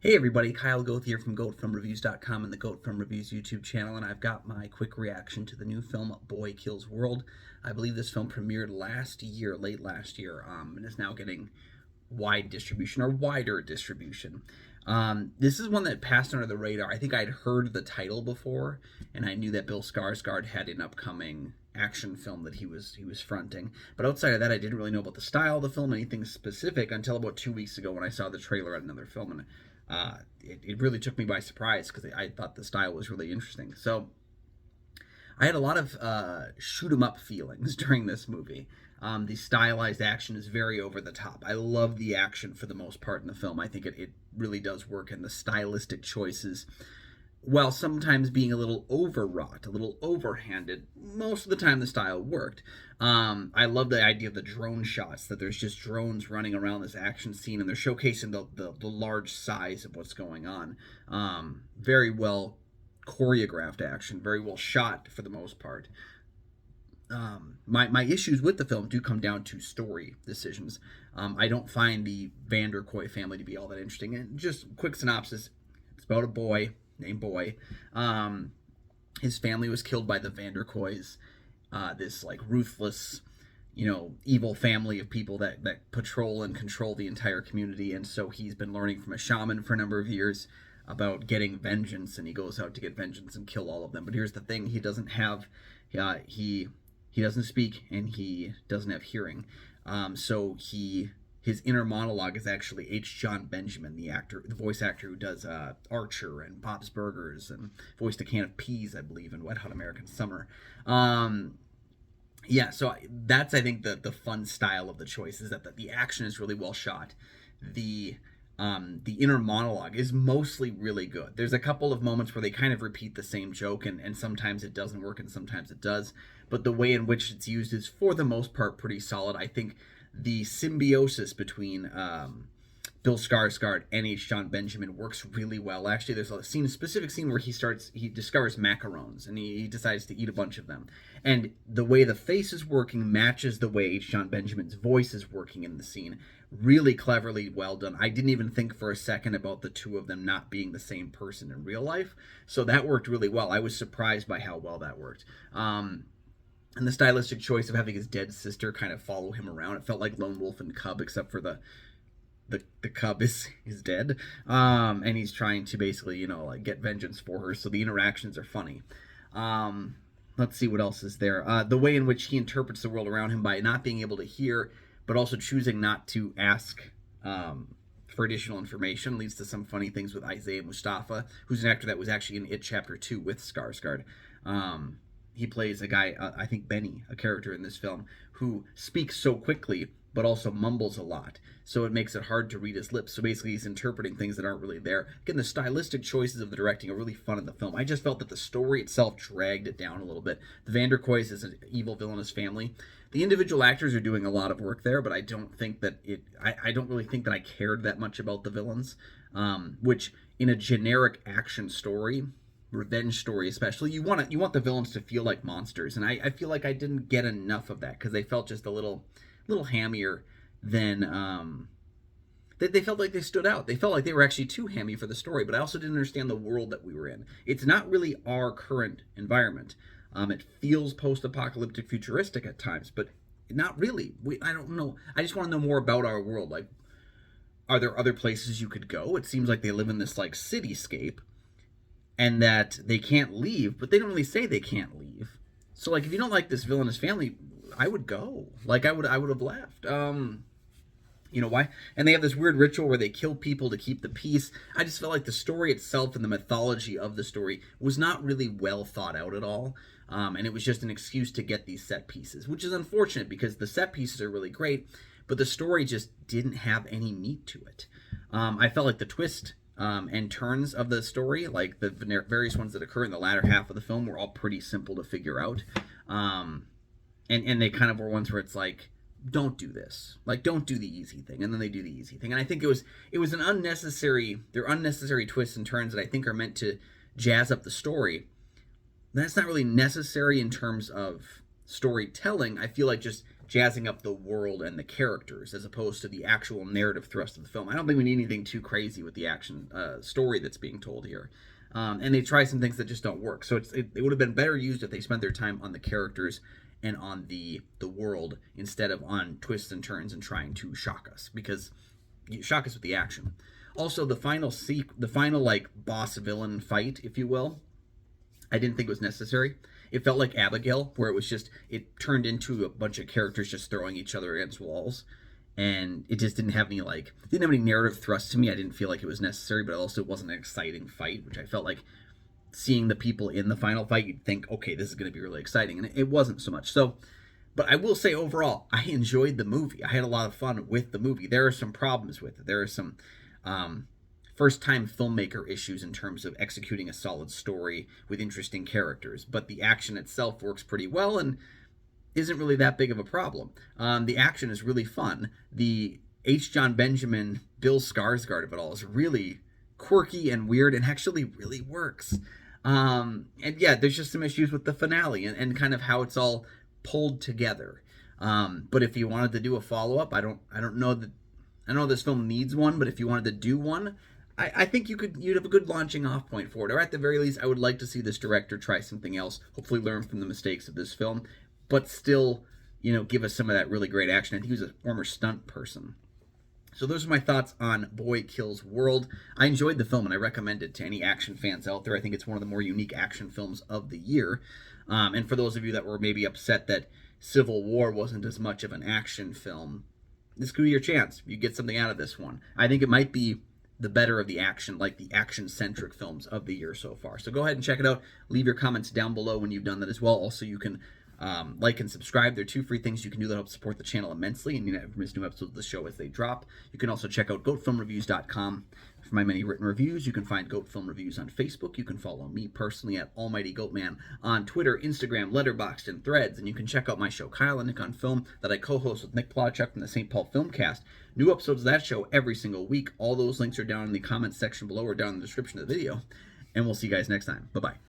Hey everybody, Kyle Goth here from GoatFilmReviews.com and the Goat Film Reviews YouTube channel, and I've got my quick reaction to the new film Boy Kills World. I believe this film premiered late last year, and is now getting wide distribution or wider distribution. This is one that passed under the radar. I think I'd heard the title before, and I knew that Bill Skarsgård had an upcoming action film that he was fronting. But outside of that, I didn't really know about the style of the film, anything specific, until about 2 weeks ago when I saw the trailer at another film, and it really took me by surprise because I thought the style was really interesting. So I had a lot of shoot 'em up feelings during this movie. The stylized action is very over the top. I love the action for the most part in the film. I think it really does work, and the stylistic choices, while sometimes being a little overwrought, a little overhanded, most of the time the style worked. I love the idea of the drone shots, that there's just drones running around this action scene, and they're showcasing the large size of what's going on. Very well choreographed action, very well shot for the most part. My issues with the film do come down to story decisions. I don't find the Vanderkoy family to be all that interesting. And just quick synopsis, it's about a boy named Boy. His family was killed by the Vanderkoys, this like ruthless, evil family of people that patrol and control the entire community. And so he's been learning from a shaman for a number of years about getting vengeance, and he goes out to get vengeance and kill all of them. But here's the thing: he doesn't have, he doesn't speak, and he doesn't have hearing. So his inner monologue is actually H. John Benjamin, the voice actor who does Archer and Bob's Burgers and voiced a can of peas, I believe, in Wet Hot American Summer. So that's, I think, the fun style of the choice is that the action is really well shot. The inner monologue is mostly really good. There's a couple of moments where they kind of repeat the same joke, and sometimes it doesn't work and sometimes it does. But the way in which it's used is, for the most part, pretty solid. I think the symbiosis between Bill Skarsgård and H. John Benjamin works really well. Actually, there's a specific scene where he discovers macarons, and he decides to eat a bunch of them. And the way the face is working matches the way H. John Benjamin's voice is working in the scene. Really cleverly well done. I didn't even think for a second about the two of them not being the same person in real life. So that worked really well. I was surprised by how well that worked. And the stylistic choice of having his dead sister kind of follow him around. It felt like Lone Wolf and Cub, except for the cub is dead. And he's trying to basically, get vengeance for her. So the interactions are funny. Let's see what else is there. The way in which he interprets the world around him by not being able to hear, but also choosing not to ask for additional information, leads to some funny things with Isaiah Mustafa, who's an actor that was actually in It Chapter 2 with Skarsgård. He plays a guy, I think Benny, a character in this film, who speaks so quickly but also mumbles a lot. So it makes it hard to read his lips. So basically he's interpreting things that aren't really there. Again, the stylistic choices of the directing are really fun in the film. I just felt that the story itself dragged it down a little bit. The Vanderkoys is an evil villainous family. The individual actors are doing a lot of work there, but I don't think that I don't really think that I cared that much about the villains. Which, in a generic action story, revenge story especially, you want the villains to feel like monsters, and I feel like I didn't get enough of that because they felt just a little hammier than they felt like they stood out. They felt like they were actually too hammy for the story, but I also didn't understand the world that we were in. It's not really our current environment. It feels post-apocalyptic futuristic at times, but not really. I don't know. I just want to know more about our world. Like, are there other places you could go? It seems like they live in this like cityscape, and that they can't leave, but they don't really say they can't leave. So like, if you don't like this villainous family, I would go. Like, I would have left. Why? And they have this weird ritual where they kill people to keep the peace. I just felt like the story itself and the mythology of the story was not really well thought out at all. And it was just an excuse to get these set pieces, which is unfortunate because the set pieces are really great, but the story just didn't have any meat to it. I felt like the twist and turns of the story, like the various ones that occur in the latter half of the film, were all pretty simple to figure out. And they kind of were ones where it's like, don't do this. Like, don't do the easy thing. And then they do the easy thing. And I think it was an unnecessary twists and turns that I think are meant to jazz up the story. That's not really necessary in terms of storytelling. I feel like just jazzing up the world and the characters as opposed to the actual narrative thrust of the film. I don't think we need anything too crazy with the action story that's being told here. And they try some things that just don't work. So it would have been better used if they spent their time on the characters and on the world instead of on twists and turns and trying to shock us, because you shock us with the action. Also, the final like boss villain fight, if you will, I didn't think was necessary. It felt like Abigail, where it turned into a bunch of characters just throwing each other against walls, and it just didn't have any narrative thrust to me. I didn't feel like it was necessary, but also it wasn't an exciting fight, which I felt like seeing the people in the final fight, you'd think, okay, this is going to be really exciting, and it wasn't so much. So, but I will say overall, I enjoyed the movie. I had a lot of fun with the movie. There are some problems with it. There are some first-time filmmaker issues in terms of executing a solid story with interesting characters, but the action itself works pretty well and isn't really that big of a problem. The action is really fun. The H. John Benjamin, Bill Skarsgård of it all is really quirky and weird and actually really works. And yeah, there's just some issues with the finale and kind of how it's all pulled together. But if you wanted to do a follow-up, I don't know this film needs one, but if you wanted to do one, I think you'd have a good launching off point for it. Or at the very least, I would like to see this director try something else, hopefully learn from the mistakes of this film, but still, give us some of that really great action. I think he was a former stunt person. So those are my thoughts on Boy Kills World. I enjoyed the film, and I recommend it to any action fans out there. I think it's one of the more unique action films of the year. And for those of you that were maybe upset that Civil War wasn't as much of an action film, this could be your chance. You get something out of this one. I think it might be the better of the action, like the action-centric films of the year so far. So go ahead and check it out. Leave your comments down below when you've done that as well. Also, you can like and subscribe. There are 2 free things you can do that help support the channel immensely, and you never miss new episodes of the show as they drop. You can also check out goatfilmreviews.com for my many written reviews. You can find Goat Film Reviews on Facebook. You can follow me personally at Almighty Goatman on Twitter, Instagram, Letterboxd, and Threads. And you can check out my show, Kyle and Nick on Film, that I co-host with Nick Plotchuk from the St. Paul Filmcast. New episodes of that show every single week. All those links are down in the comments section below or down in the description of the video. And we'll see you guys next time. Bye-bye.